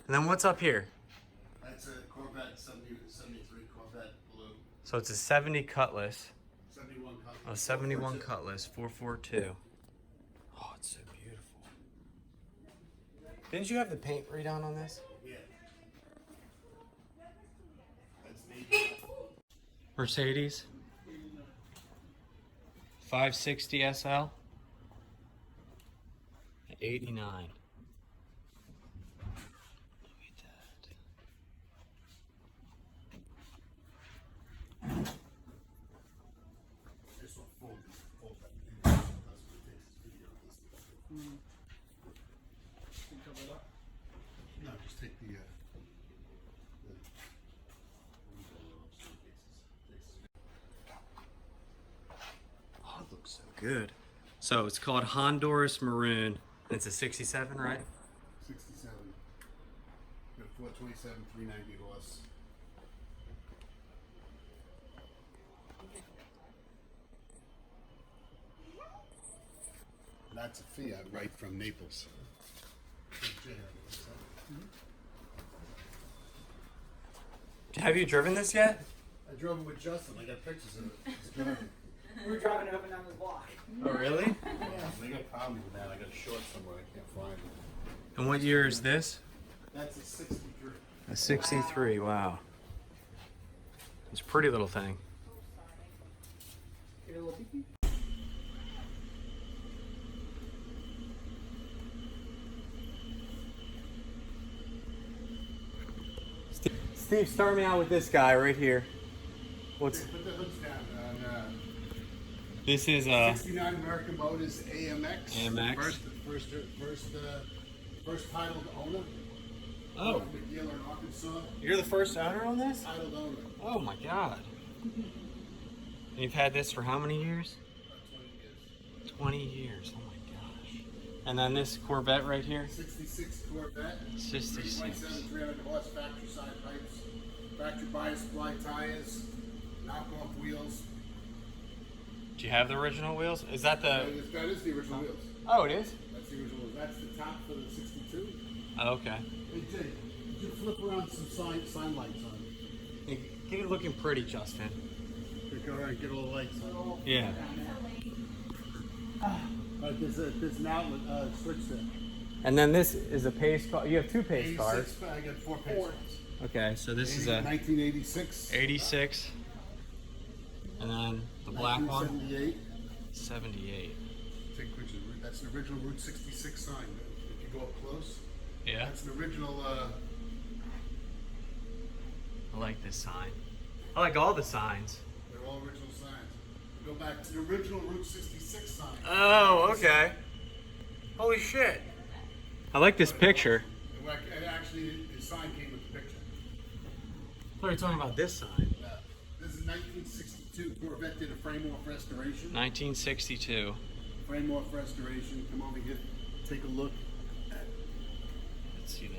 And then what's up here? That's a Corvette 73 Corvette blue. So it's a 70 Cutlass. 71 Cutlass. Oh, 71 Cutlass 442. Oh, it's so beautiful. Didn't you have the paint redone on this? Yeah. That's neat. Mercedes 560 SL 89. This one fold that in. That's what it takes this video. No, just take the Oh, it looks so good. So it's called Honduras Maroon. It's a 67, right? 67. Got 427, 390 horse. That's a Fiat right from Naples. Have you driven this yet? I drove it with Justin. I got pictures of it. It's driving. We were driving it up and down the block. Oh, really? I got problems with that. I got a short somewhere. I can't find it. And what year is this? That's a 63. A 63, wow. It's a pretty little thing. Get a little peek. Steve, start me out with this guy right here. What's Put the hoods down on this? Is 69 American Motors AMX. AMX. First titled owner. Oh, Big dealer in Arkansas. you're the first owner on this? Titled owner. Oh my God. And you've had this for how many years? About 20 years. 20 years. Oh my gosh. And then this Corvette right here. 66 Corvette. 66. 3.7, 300 horse factory side pipes. Factory bias ply tires. Knockoff wheels. Do you have the original wheels? Is that the? That is the original wheels. Oh, it is. That's the original wheels. That's the top for the 62. Oh, okay. Hey Jay, did you flip around some sign lights on? Hey, get it looking pretty, Justin. Go around, get all the lights on. Yeah. There's an outlet switch there. And then this is a pace car. You have two pace cars. I got 4 pace cars. Okay, so this is a 1986. 86. And then the black one. 1978. 78. Take pictures. That's the original Route 66 sign. If you go up close, Yeah. that's the original. I like this sign. I like all the signs. They're all original signs. Go back to the original Route 66 sign. Oh, okay. Holy shit. I like this picture. And actually, the sign came with the picture. I thought you were talking about this sign. This is 1962. Corvette did a frame-off restoration. 1962. Frame-off restoration. Come over here, take a look. Let's see the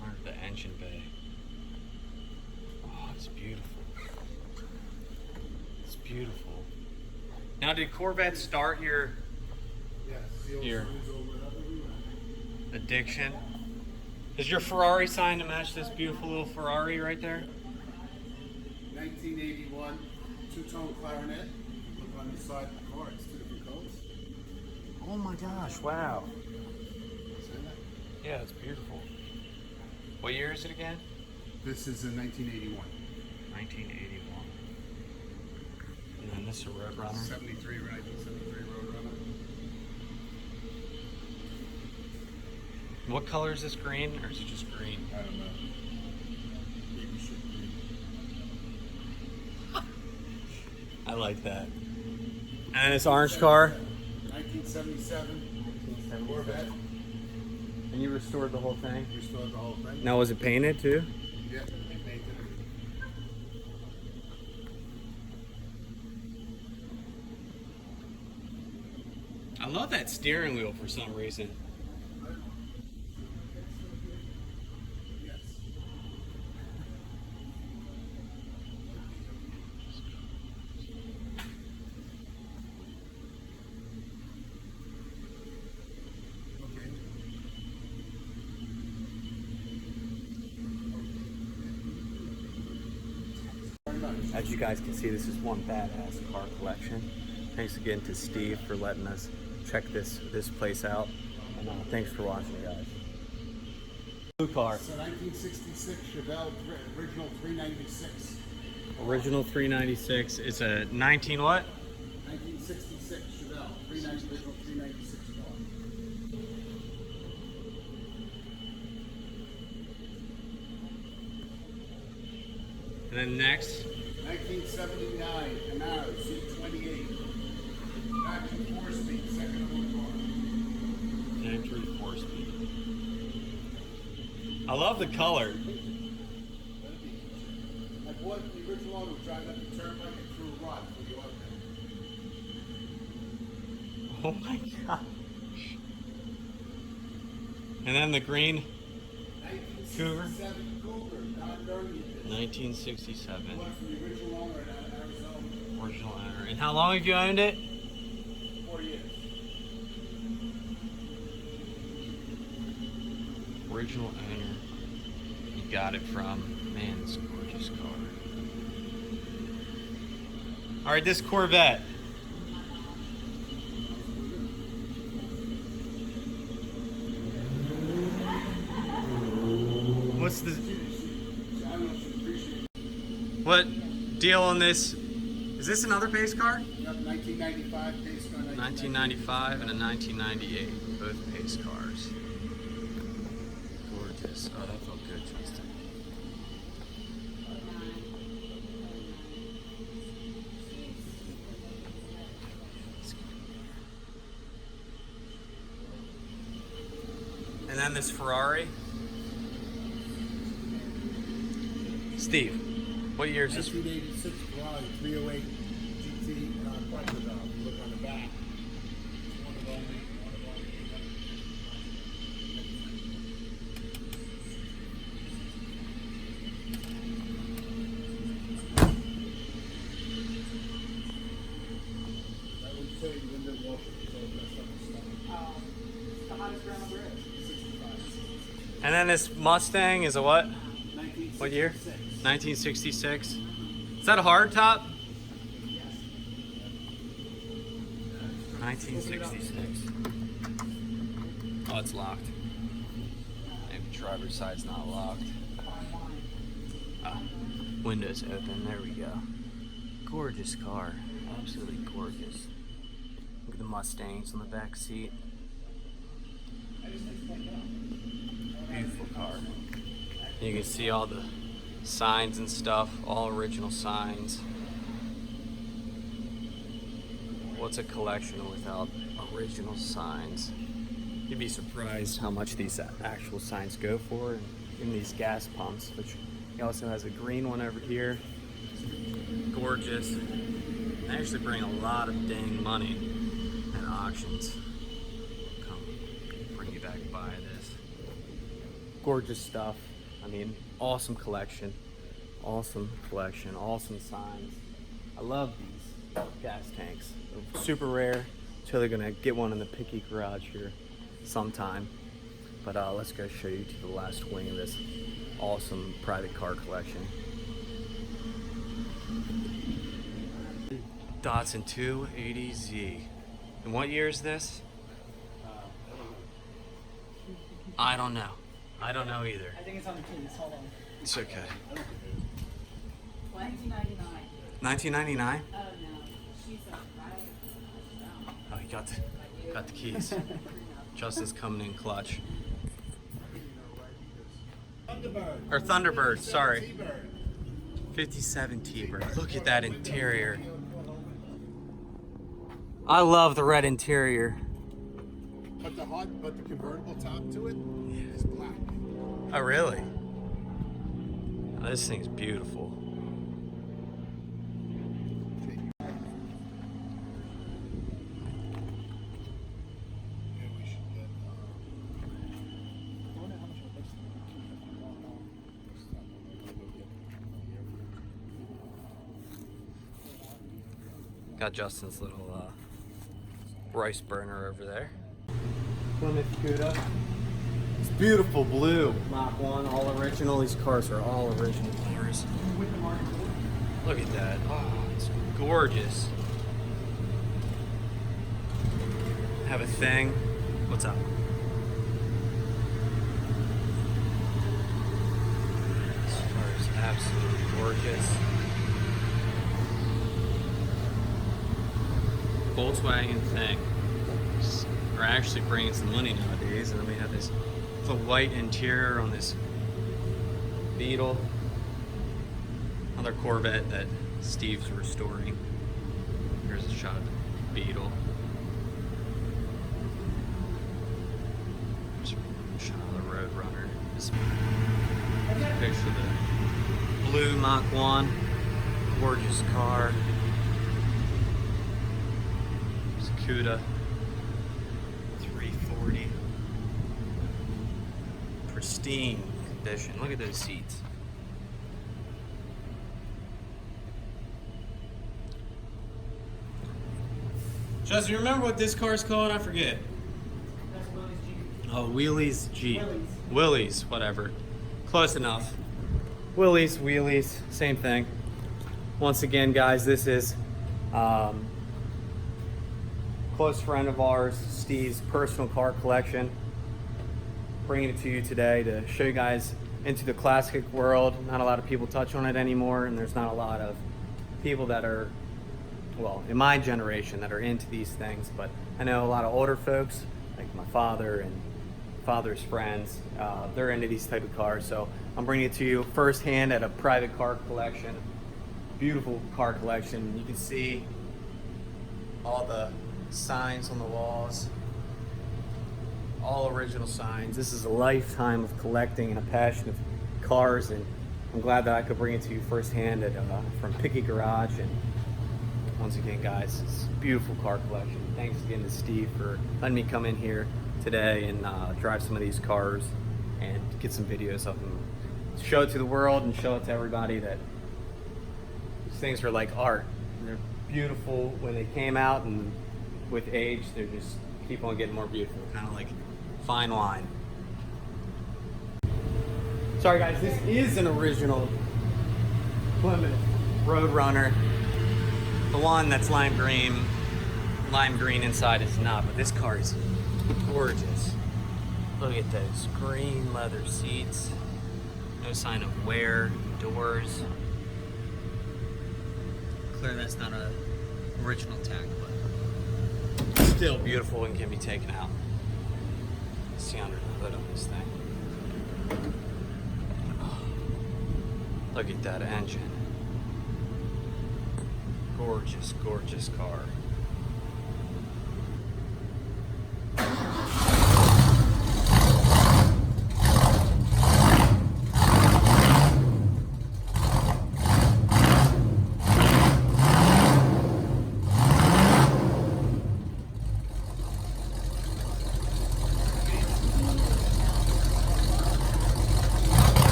part of the engine bay. Oh, it's beautiful. It's beautiful. Now, did Corvette start your Yes, see all the Here. signs over everywhere. addiction? Is your Ferrari sign to match this beautiful little Ferrari right there? 1981, two-tone clarinet. Look on the side of the car, it's two different colors. Oh my gosh, wow. See that? Yeah, it's beautiful. What year is it again? This is in 1981. 1981. And then this is a Roadrunner. 73, right? 1973 Roadrunner. What color is this, green, or is it just green? I don't know. Maybe should be. I like that. And then this orange car. 1977 Corvette. And you restored the whole thing? Restored the whole thing. Now, was it painted too? Yeah, they painted it. I love that steering wheel for some reason. Yes. Okay. Very much. As you guys can see, this is one badass car collection. Thanks again to Steve for letting us check this place out. And thanks for watching, guys. Blue car. It's a 1966 Chevelle original 396. Original 396. It's a 19 what? 1966 Chevelle, original 396 car. And then next, 1979 Camaro C28. Factory 4-speed, second owner car. factory 4-speed. I love the color. I bought the original owner, driving up the turnpike and threw a rod for the autograph. Oh my gosh. And then the green Cougar. 1967 Cougar, Don Bernie. 1967. Bought it from the original owner in Arizona. Original owner. And how long have you owned it? 4 years. Original owner. You got it from, man, this gorgeous car. All right, this Corvette. What's the, what deal on this? Is this another pace car? Yep, 1995 pace car. 1995 and a 1998, both pace cars. Gorgeous. Oh, that felt good, Justin. And then this Ferrari. Steve, what year is this? 1986 Ferrari 308 GT Quattro. Look on the back. One of only. I would say window washer is all messed up and stuff. It's the hottest ground on the road. 65. And then this Mustang is a what? 1966. What year? 1966. Is that a hard top? Yes. 1966. Oh, it's locked. Maybe driver's side's not locked. Ah, windows open. There we go. Gorgeous car. Absolutely gorgeous. Look at the Mustangs on the back seat. Beautiful car. You can see all the signs and stuff, all original signs. What's a collection without original signs? You'd be surprised how much these actual signs go for in these gas pumps, which he also has a green one over here. Gorgeous. They actually bring a lot of dang money at auctions. Come bring you back by this. Gorgeous stuff. I mean, awesome collection. Awesome collection. Awesome signs. I love these gas tanks. They're super rare. Totally gonna get one in the Picky garage here sometime. But let's go show you to the last wing of this awesome private car collection. Datsun 280Z. And what year is this? I don't know. I don't know either. I think it's on the keys. Hold on. It's okay. 1999. 1999? Oh no, she's right. Oh, you got the keys. Justin's coming in clutch. Thunderbird. Or Thunderbird, sorry. T-Bird. 57 T-Bird. Look at that interior. I love the red interior. But the convertible top to it is black. Oh, really? Oh, this thing's beautiful. Yeah, we should get. Got Justin's little rice burner over there. Plymouth Cuda. It's beautiful blue. Mach 1, all original. These cars are all original cars. Look at that. Oh, it's gorgeous. Have a thing. What's up? This car is absolutely gorgeous. Volkswagen thing are actually bringing some money nowadays, and then we have this the white interior on this Beetle, another Corvette that Steve's restoring. Here's a shot of the Beetle. Here's a shot of the Roadrunner. This picture of the blue Mach 1, gorgeous car. Cuda 340, pristine condition. Look at those seats. Justin, you remember what this car is called? I forget. That's Willie's Jeep. Oh, Wheelies Jeep. Willys. Willys, whatever. Close enough. Willys, wheelies, same thing. Once again, guys, this is close friend of ours, Steve's personal car collection. Bringing it to you today to show you guys into the classic world. Not a lot of people touch on it anymore, and there's not a lot of people that are, well, in my generation that are into these things, but I know a lot of older folks, like my father and father's friends, they're into these type of cars. So I'm bringing it to you firsthand at a private car collection. Beautiful car collection. You can see all the signs on the walls, all original signs. This is a lifetime of collecting and a passion of cars, and I'm glad that I could bring it to you firsthand at, from Picky Garage. And once again, guys, it's a beautiful car collection. Thanks again to Steve for letting me come in here today and drive some of these cars and get some videos of them, show it to the world and show it to everybody that these things are like art. They're beautiful when they came out, and with age, they just keep on getting more beautiful, kind of like fine wine. Sorry guys, this is an original Plymouth Roadrunner. The one that's lime green inside is not, but this car is gorgeous. Look at those green leather seats. No sign of wear, doors. Clear that's not a original tag, but still beautiful and can be taken out. See under the hood on this thing. Oh, look at that engine. Gorgeous, gorgeous car.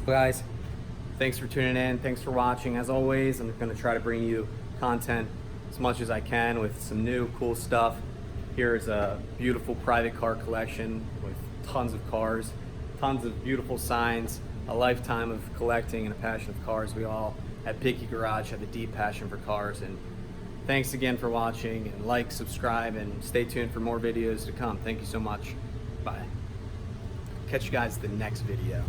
Guys, thanks for tuning in. Thanks for watching. As always, I'm going to try to bring you content as much as I can with some new cool stuff. Here is a beautiful private car collection with tons of cars, tons of beautiful signs, a lifetime of collecting and a passion of cars. We all at Picky Garage have a deep passion for cars. And thanks again for watching, and like, subscribe, and stay tuned for more videos to come. Thank you so much. Bye. Catch you guys in the next video.